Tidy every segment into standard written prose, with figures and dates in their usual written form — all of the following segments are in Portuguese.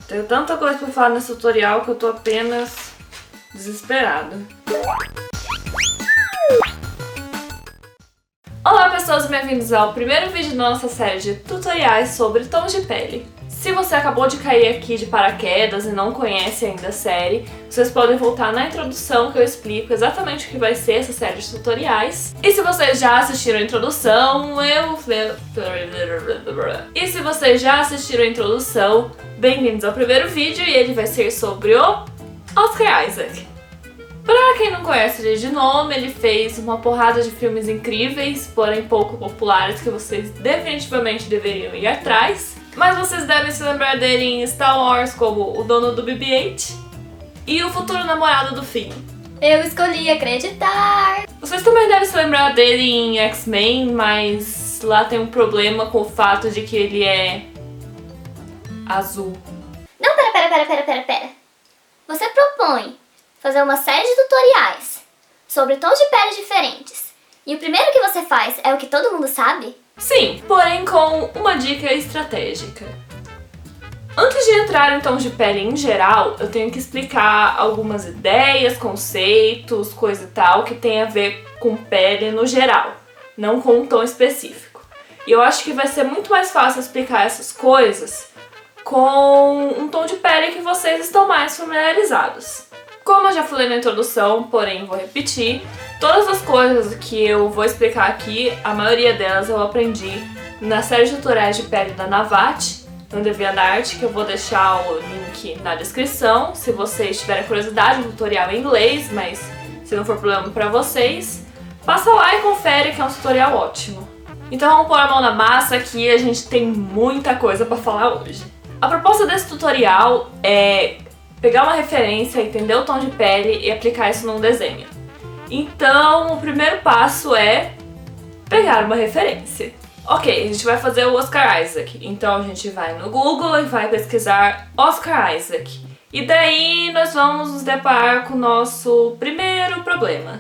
Tenho tanta coisa pra falar nesse tutorial que eu tô apenas desesperada. Olá pessoas, bem-vindos ao primeiro vídeo da nossa série de tutoriais sobre tons de pele. Se você acabou de cair aqui de paraquedas e não conhece ainda a série, vocês podem voltar na introdução que eu explico exatamente o que vai ser essa série de tutoriais. E se vocês já assistiram a introdução, bem-vindos ao primeiro vídeo e ele vai ser sobre o Oscar Isaac. Pra quem não conhece ele de nome, ele fez uma porrada de filmes incríveis, porém pouco populares, que vocês definitivamente deveriam ir atrás. Mas vocês devem se lembrar dele em Star Wars como o dono do BB-8 e o futuro namorado do Finn. Eu escolhi acreditar! Vocês também devem se lembrar dele em X-Men, mas lá tem um problema com o fato de que ele é azul. Não, pera. Você propõe fazer uma série de tutoriais sobre tons de pele diferentes. E o primeiro que você faz é o que todo mundo sabe? Sim, porém com uma dica estratégica. Antes de entrar em tons de pele em geral, eu tenho que explicar algumas ideias, conceitos, coisa e tal, que tem a ver com pele no geral, não com um tom específico. E eu acho que vai ser muito mais fácil explicar essas coisas com um tom de pele que vocês estão mais familiarizados. Como eu já falei na introdução, porém vou repetir, todas as coisas que eu vou explicar aqui, a maioria delas eu aprendi na série de tutoriais de pele da Navat, no DeviantArt, que eu vou deixar o link na descrição, se vocês tiverem curiosidade, um tutorial em inglês, mas se não for problema pra vocês, passa lá e confere que é um tutorial ótimo. Então vamos pôr a mão na massa que a gente tem muita coisa pra falar hoje. A proposta desse tutorial é pegar uma referência, entender o tom de pele e aplicar isso num desenho. Então, o primeiro passo é pegar uma referência. Ok, a gente vai fazer o Oscar Isaac. Então a gente vai no Google e vai pesquisar Oscar Isaac. E daí nós vamos nos deparar com o nosso primeiro problema.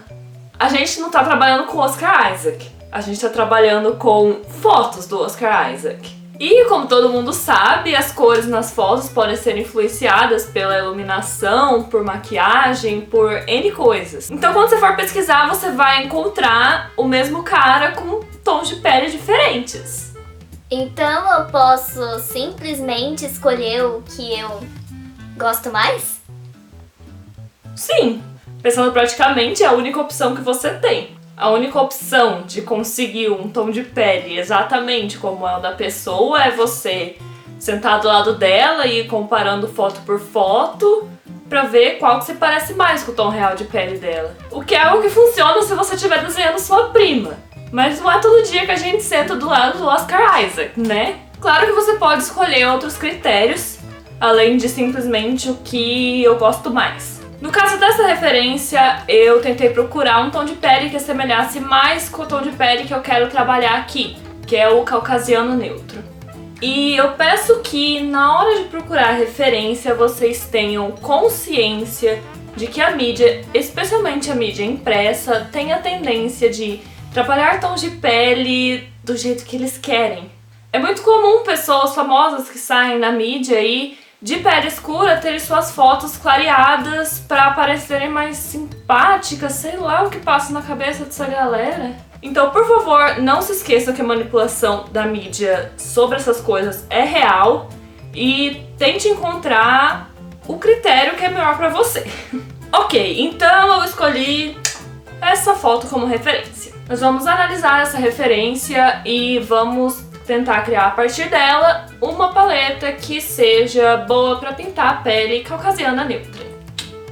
A gente não tá trabalhando com o Oscar Isaac. A gente tá trabalhando com fotos do Oscar Isaac. E como todo mundo sabe, as cores nas fotos podem ser influenciadas pela iluminação, por maquiagem, por N coisas. Então quando você for pesquisar, você vai encontrar o mesmo cara com tons de pele diferentes. Então eu posso simplesmente escolher o que eu gosto mais? Sim, pensando praticamente é a única opção que você tem. A única opção de conseguir um tom de pele exatamente como é o da pessoa é você sentar do lado dela e ir comparando foto por foto pra ver qual que se parece mais com o tom real de pele dela. O que é algo que funciona se você estiver desenhando sua prima. Mas não é todo dia que a gente senta do lado do Oscar Isaac, né? Claro que você pode escolher outros critérios, além de simplesmente o que eu gosto mais. No caso dessa referência, eu tentei procurar um tom de pele que assemelhasse mais com o tom de pele que eu quero trabalhar aqui, que é o caucasiano neutro. E eu peço que na hora de procurar referência vocês tenham consciência de que a mídia, especialmente a mídia impressa, tem a tendência de trabalhar tons de pele do jeito que eles querem. É muito comum pessoas famosas que saem na mídia aí de pele escura terem suas fotos clareadas pra parecerem mais simpáticas, sei lá o que passa na cabeça dessa galera. Então, por favor, não se esqueçam que a manipulação da mídia sobre essas coisas é real e tente encontrar o critério que é melhor pra você. Ok, então eu escolhi essa foto como referência. Nós vamos analisar essa referência e vamos tentar criar a partir dela uma paleta que seja boa para pintar a pele caucasiana neutra.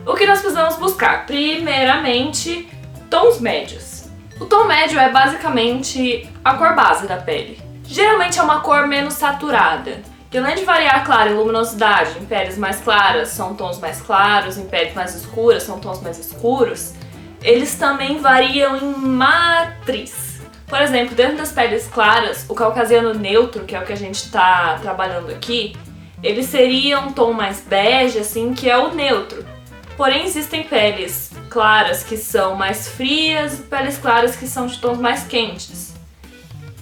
O que nós precisamos buscar? Primeiramente, tons médios. O tom médio é basicamente a cor base da pele. Geralmente é uma cor menos saturada, que além de variar, claro, em luminosidade, em peles mais claras são tons mais claros, em peles mais escuras são tons mais escuros, eles também variam em matriz. Por exemplo, dentro das peles claras, o caucasiano neutro, que é o que a gente está trabalhando aqui, ele seria um tom mais bege, assim, que é o neutro. Porém, existem peles claras que são mais frias e peles claras que são de tons mais quentes.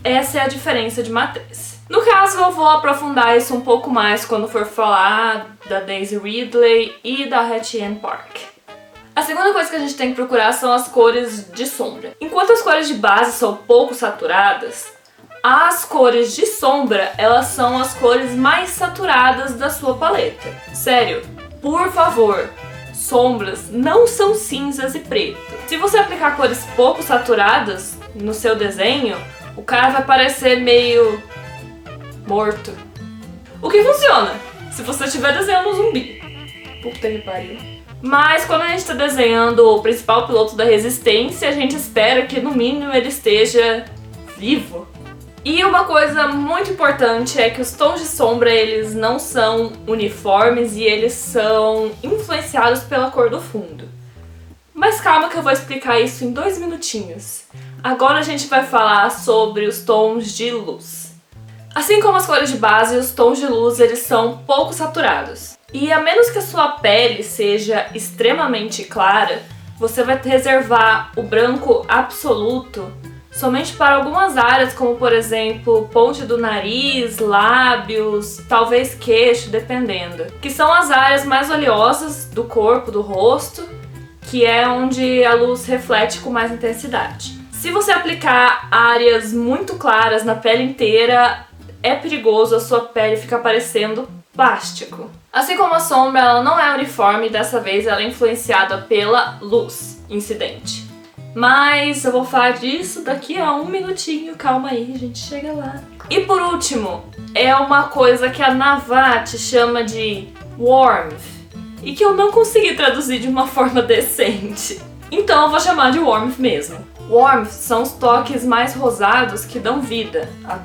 Essa é a diferença de matriz. No caso, eu vou aprofundar isso um pouco mais quando for falar da Daisy Ridley e da Hetty Park. A segunda coisa que a gente tem que procurar são as cores de sombra. Enquanto as cores de base são pouco saturadas, as cores de sombra, elas são as cores mais saturadas da sua paleta. Sério, por favor, sombras não são cinzas e preto. Se você aplicar cores pouco saturadas no seu desenho, o cara vai parecer meio morto. O que funciona se você estiver desenhando um zumbi. Puta que pariu. Mas quando a gente está desenhando o principal piloto da Resistência, a gente espera que no mínimo ele esteja vivo. E uma coisa muito importante é que os tons de sombra, eles não são uniformes e eles são influenciados pela cor do fundo. Mas calma que eu vou explicar isso em 2 minutinhos. Agora a gente vai falar sobre os tons de luz. Assim como as cores de base, os tons de luz, eles são pouco saturados. E a menos que a sua pele seja extremamente clara, você vai reservar o branco absoluto somente para algumas áreas, como por exemplo, ponte do nariz, lábios, talvez queixo, dependendo. Que são as áreas mais oleosas do corpo, do rosto, que é onde a luz reflete com mais intensidade. Se você aplicar áreas muito claras na pele inteira, é perigoso a sua pele ficar parecendo plástico. Assim como a sombra, ela não é uniforme, dessa vez ela é influenciada pela luz incidente. Mas eu vou falar disso daqui a 1 minutinho, calma aí, a gente chega lá. E por último, é uma coisa que a Navat chama de warmth, e que eu não consegui traduzir de uma forma decente. Então eu vou chamar de warmth mesmo. Warmth são os toques mais rosados que dão vida à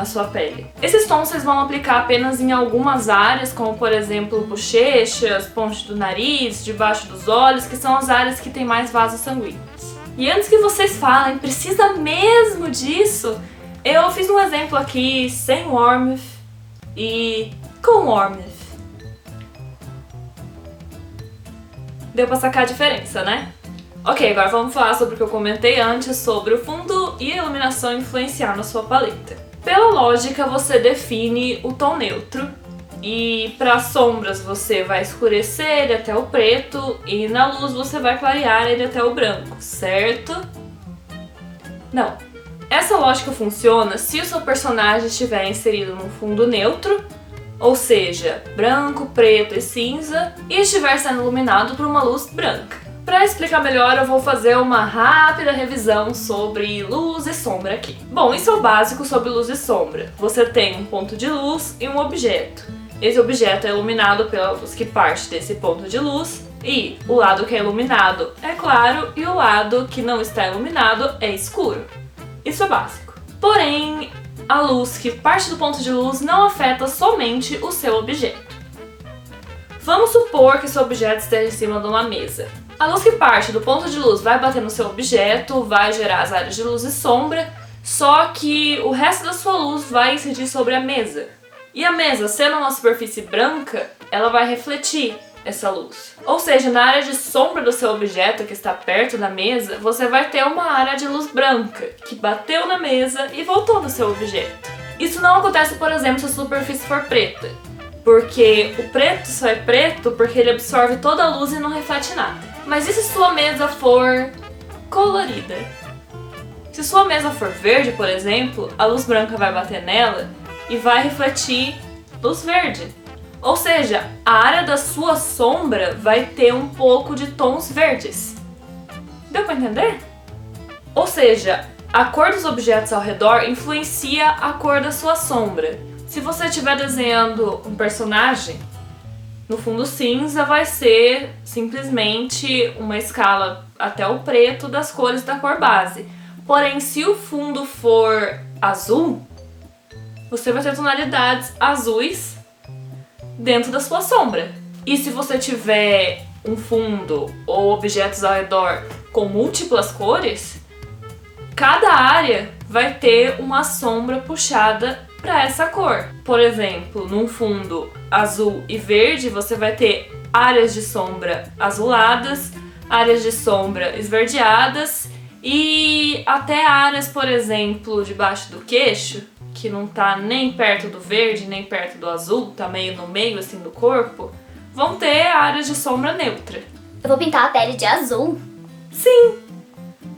sua pele. Esses tons vocês vão aplicar apenas em algumas áreas, como por exemplo bochechas, ponte do nariz, debaixo dos olhos, que são as áreas que tem mais vasos sanguíneos. E antes que vocês falem, precisa mesmo disso? Eu fiz um exemplo aqui sem warmth e com warmth. Deu pra sacar a diferença, né? Ok, agora vamos falar sobre o que eu comentei antes, sobre o fundo e a iluminação influenciar na sua paleta. Pela lógica, você define o tom neutro e para sombras você vai escurecer ele até o preto e na luz você vai clarear ele até o branco, certo? Não. Essa lógica funciona se o seu personagem estiver inserido num fundo neutro, ou seja, branco, preto e cinza, e estiver sendo iluminado por uma luz branca. Para explicar melhor, eu vou fazer uma rápida revisão sobre luz e sombra aqui. Bom, isso é o básico sobre luz e sombra. Você tem um ponto de luz e um objeto. Esse objeto é iluminado pela luz que parte desse ponto de luz, e o lado que é iluminado é claro e o lado que não está iluminado é escuro. Isso é básico. Porém, a luz que parte do ponto de luz não afeta somente o seu objeto. Vamos supor que seu objeto esteja em cima de uma mesa. A luz que parte do ponto de luz vai bater no seu objeto, vai gerar as áreas de luz e sombra, só que o resto da sua luz vai incidir sobre a mesa. E a mesa, sendo uma superfície branca, ela vai refletir essa luz. Ou seja, na área de sombra do seu objeto que está perto da mesa, você vai ter uma área de luz branca que bateu na mesa e voltou no seu objeto. Isso não acontece, por exemplo, se a superfície for preta, porque o preto só é preto porque ele absorve toda a luz e não reflete nada. Mas e se sua mesa for colorida? Se sua mesa for verde, por exemplo, a luz branca vai bater nela e vai refletir luz verde. Ou seja, a área da sua sombra vai ter um pouco de tons verdes. Deu pra entender? Ou seja, a cor dos objetos ao redor influencia a cor da sua sombra. Se você estiver desenhando um personagem, no fundo cinza vai ser simplesmente uma escala até o preto das cores da cor base. Porém, se o fundo for azul, você vai ter tonalidades azuis dentro da sua sombra. E se você tiver um fundo ou objetos ao redor com múltiplas cores, cada área vai ter uma sombra puxada para essa cor. Por exemplo, num fundo azul e verde, você vai ter áreas de sombra azuladas, áreas de sombra esverdeadas E até áreas, por exemplo, debaixo do queixo, que não tá nem perto do verde, nem perto do azul, tá meio no meio assim do corpo, vão ter áreas de sombra neutra. Eu vou pintar a pele de azul? Sim!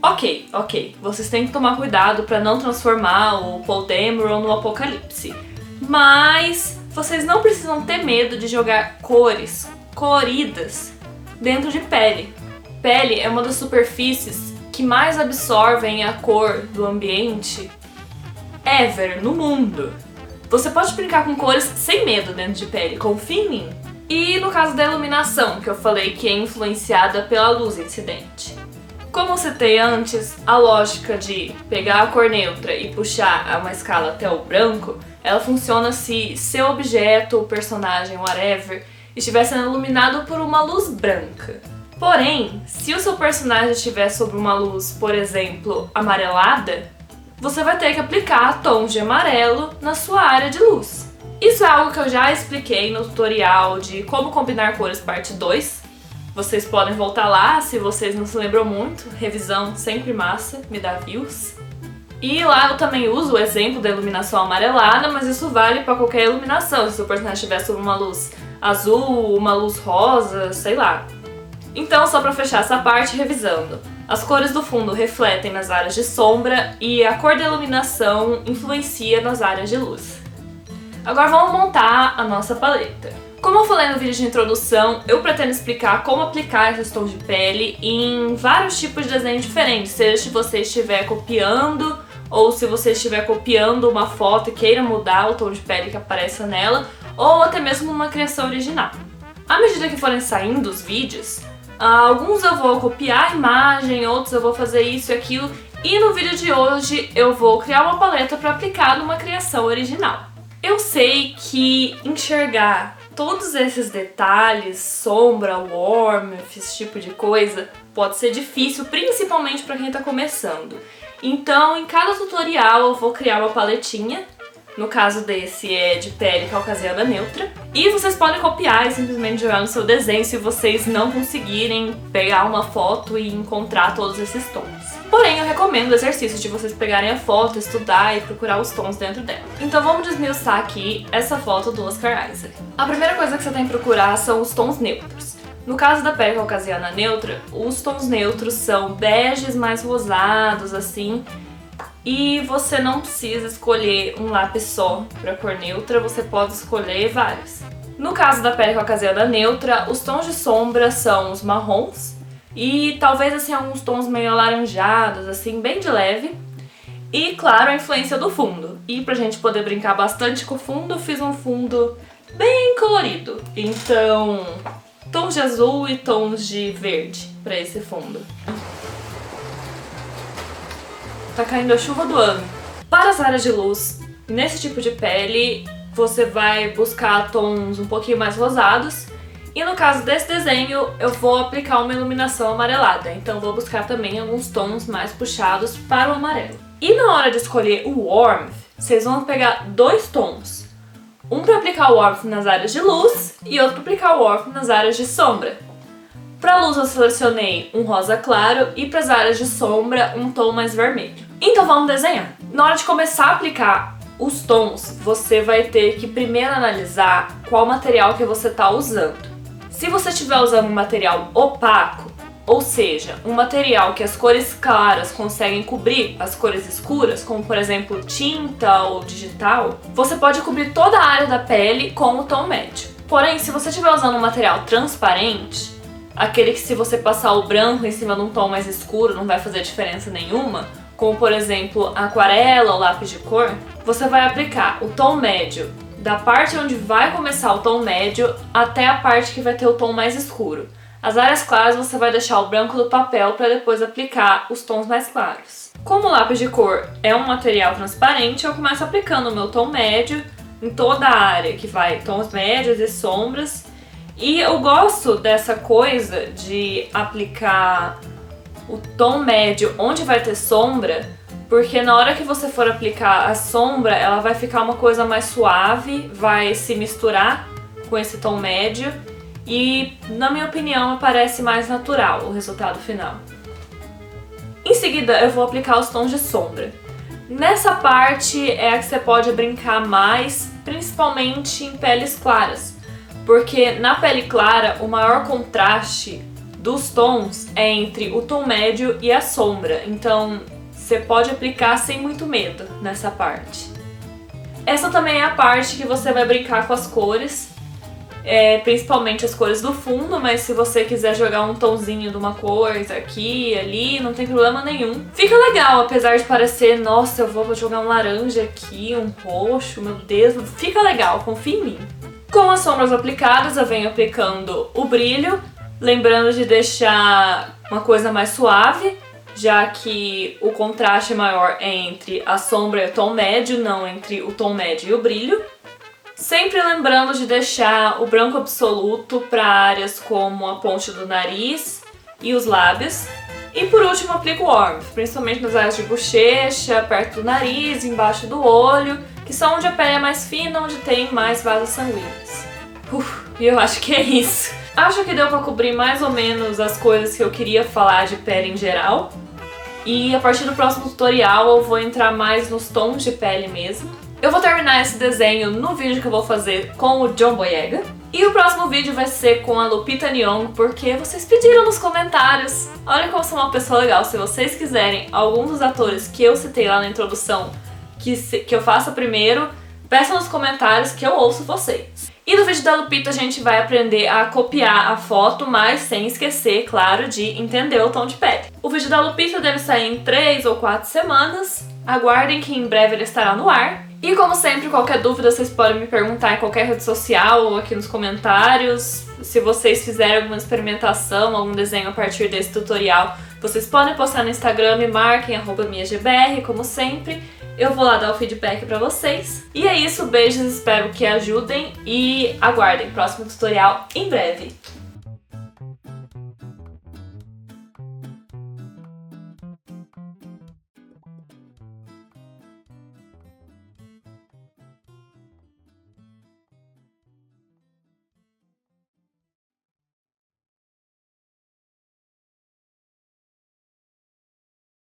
Ok. Vocês têm que tomar cuidado pra não transformar o Paul Dameron no Apocalipse. Mas vocês não precisam ter medo de jogar cores coloridas dentro de pele. Pele é uma das superfícies que mais absorvem a cor do ambiente ever no mundo. Você pode brincar com cores sem medo dentro de pele, confia em mim. E no caso da iluminação, que eu falei que é influenciada pela luz incidente. Como eu citei antes, a lógica de pegar a cor neutra e puxar uma escala até o branco, ela funciona se seu objeto, o personagem, whatever, estiver sendo iluminado por uma luz branca. Porém, se o seu personagem estiver sob uma luz, por exemplo, amarelada, você vai ter que aplicar tons de amarelo na sua área de luz. Isso é algo que eu já expliquei no tutorial de como combinar cores parte 2. Vocês podem voltar lá se vocês não se lembram muito, revisão sempre massa, me dá views. E lá eu também uso o exemplo da iluminação amarelada, mas isso vale para qualquer iluminação, se o seu personagem estiver sob uma luz azul, uma luz rosa, sei lá. Então, só para fechar essa parte, revisando. As cores do fundo refletem nas áreas de sombra e a cor da iluminação influencia nas áreas de luz. Agora vamos montar a nossa paleta. Como eu falei no vídeo de introdução, eu pretendo explicar como aplicar esses tons de pele em vários tipos de desenhos diferentes, seja se você estiver copiando ou se você estiver copiando uma foto e queira mudar o tom de pele que apareça nela, ou até mesmo uma criação original. À medida que forem saindo os vídeos, alguns eu vou copiar a imagem, outros eu vou fazer isso e aquilo, e no vídeo de hoje eu vou criar uma paleta para aplicar numa criação original. Eu sei que enxergar todos esses detalhes, sombra, warmth, esse tipo de coisa, pode ser difícil, principalmente para quem está começando. Então, em cada tutorial eu vou criar uma paletinha. No caso desse é de pele caucasiana neutra. E vocês podem copiar e simplesmente jogar no seu desenho se vocês não conseguirem pegar uma foto e encontrar todos esses tons. Porém, eu recomendo o exercício de vocês pegarem a foto, estudar e procurar os tons dentro dela. Então vamos desmiuçar aqui essa foto do Oscar Isaac. A primeira coisa que você tem que procurar são os tons neutros. No caso da pele caucasiana neutra, os tons neutros são beges mais rosados, assim. E você não precisa escolher um lápis só para cor neutra, você pode escolher vários. No caso da pele caucasiana neutra, os tons de sombra são os marrons e talvez assim alguns tons meio alaranjados, assim, bem de leve. E claro, a influência do fundo. E pra gente poder brincar bastante com o fundo, eu fiz um fundo bem colorido. Então, tons de azul e tons de verde para esse fundo. Tá caindo a chuva do ano. Para as áreas de luz, nesse tipo de pele, você vai buscar tons um pouquinho mais rosados. E no caso desse desenho, eu vou aplicar uma iluminação amarelada. Então vou buscar também alguns tons mais puxados para o amarelo. E na hora de escolher o warmth, vocês vão pegar dois tons. Um para aplicar o warmth nas áreas de luz e outro para aplicar o warmth nas áreas de sombra. Para luz eu selecionei um rosa claro e para as áreas de sombra um tom mais vermelho. Então vamos desenhar. Na hora de começar a aplicar os tons, você vai ter que primeiro analisar qual material que você está usando. Se você estiver usando um material opaco, ou seja, um material que as cores claras conseguem cobrir as cores escuras, como por exemplo tinta ou digital, você pode cobrir toda a área da pele com o tom médio. Porém, se você estiver usando um material transparente, aquele que se você passar o branco em cima de um tom mais escuro não vai fazer diferença nenhuma, como por exemplo aquarela ou lápis de cor, você vai aplicar o tom médio da parte onde vai começar o tom médio até a parte que vai ter o tom mais escuro. As áreas claras você vai deixar o branco do papel para depois aplicar os tons mais claros. Como o lápis de cor é um material transparente, eu começo aplicando o meu tom médio em toda a área que vai tons médios e sombras. E eu gosto dessa coisa de aplicar o tom médio onde vai ter sombra, porque na hora que você for aplicar a sombra, ela vai ficar uma coisa mais suave, vai se misturar com esse tom médio e, na minha opinião, parece mais natural o resultado final. Em seguida, eu vou aplicar os tons de sombra. Nessa parte é a que você pode brincar mais, principalmente em peles claras, porque na pele clara o maior contraste dos tons é entre o tom médio e a sombra, então você pode aplicar sem muito medo nessa parte. Essa também é a parte que você vai brincar com as cores, principalmente as cores do fundo, mas se você quiser jogar um tonzinho de uma coisa aqui e ali, não tem problema nenhum. Fica legal, apesar de parecer, nossa, eu vou jogar um laranja aqui, um roxo, meu Deus, fica legal, confia em mim. Com as sombras aplicadas, eu venho aplicando o brilho, lembrando de deixar uma coisa mais suave, já que o contraste maior é entre a sombra e o tom médio, não entre o tom médio e o brilho. Sempre lembrando de deixar o branco absoluto para áreas como a ponte do nariz e os lábios. E por último aplico o Warmth, principalmente nas áreas de bochecha, perto do nariz, embaixo do olho, que são onde a pele é mais fina, onde tem mais vasos sanguíneos. E eu acho que é isso. Acho que deu para cobrir mais ou menos as coisas que eu queria falar de pele em geral. E a partir do próximo tutorial eu vou entrar mais nos tons de pele mesmo. Eu vou terminar esse desenho no vídeo que eu vou fazer com o John Boyega. E o próximo vídeo vai ser com a Lupita Nyong'o, porque vocês pediram nos comentários. Olha como eu sou uma pessoa legal. Se vocês quiserem algum dos atores que eu citei lá na introdução que eu faça primeiro, peçam nos comentários que eu ouço vocês. E no vídeo da Lupita a gente vai aprender a copiar a foto, mas sem esquecer, claro, de entender o tom de pele. O vídeo da Lupita deve sair em 3 ou 4 semanas. Aguardem que em breve ele estará no ar. E como sempre, qualquer dúvida vocês podem me perguntar em qualquer rede social ou aqui nos comentários. Se vocês fizerem alguma experimentação, algum desenho a partir desse tutorial, vocês podem postar no Instagram, me marquem, @miagbr, como sempre. Eu vou lá dar o feedback pra vocês. E é isso, beijos, espero que ajudem e aguardem o próximo tutorial em breve.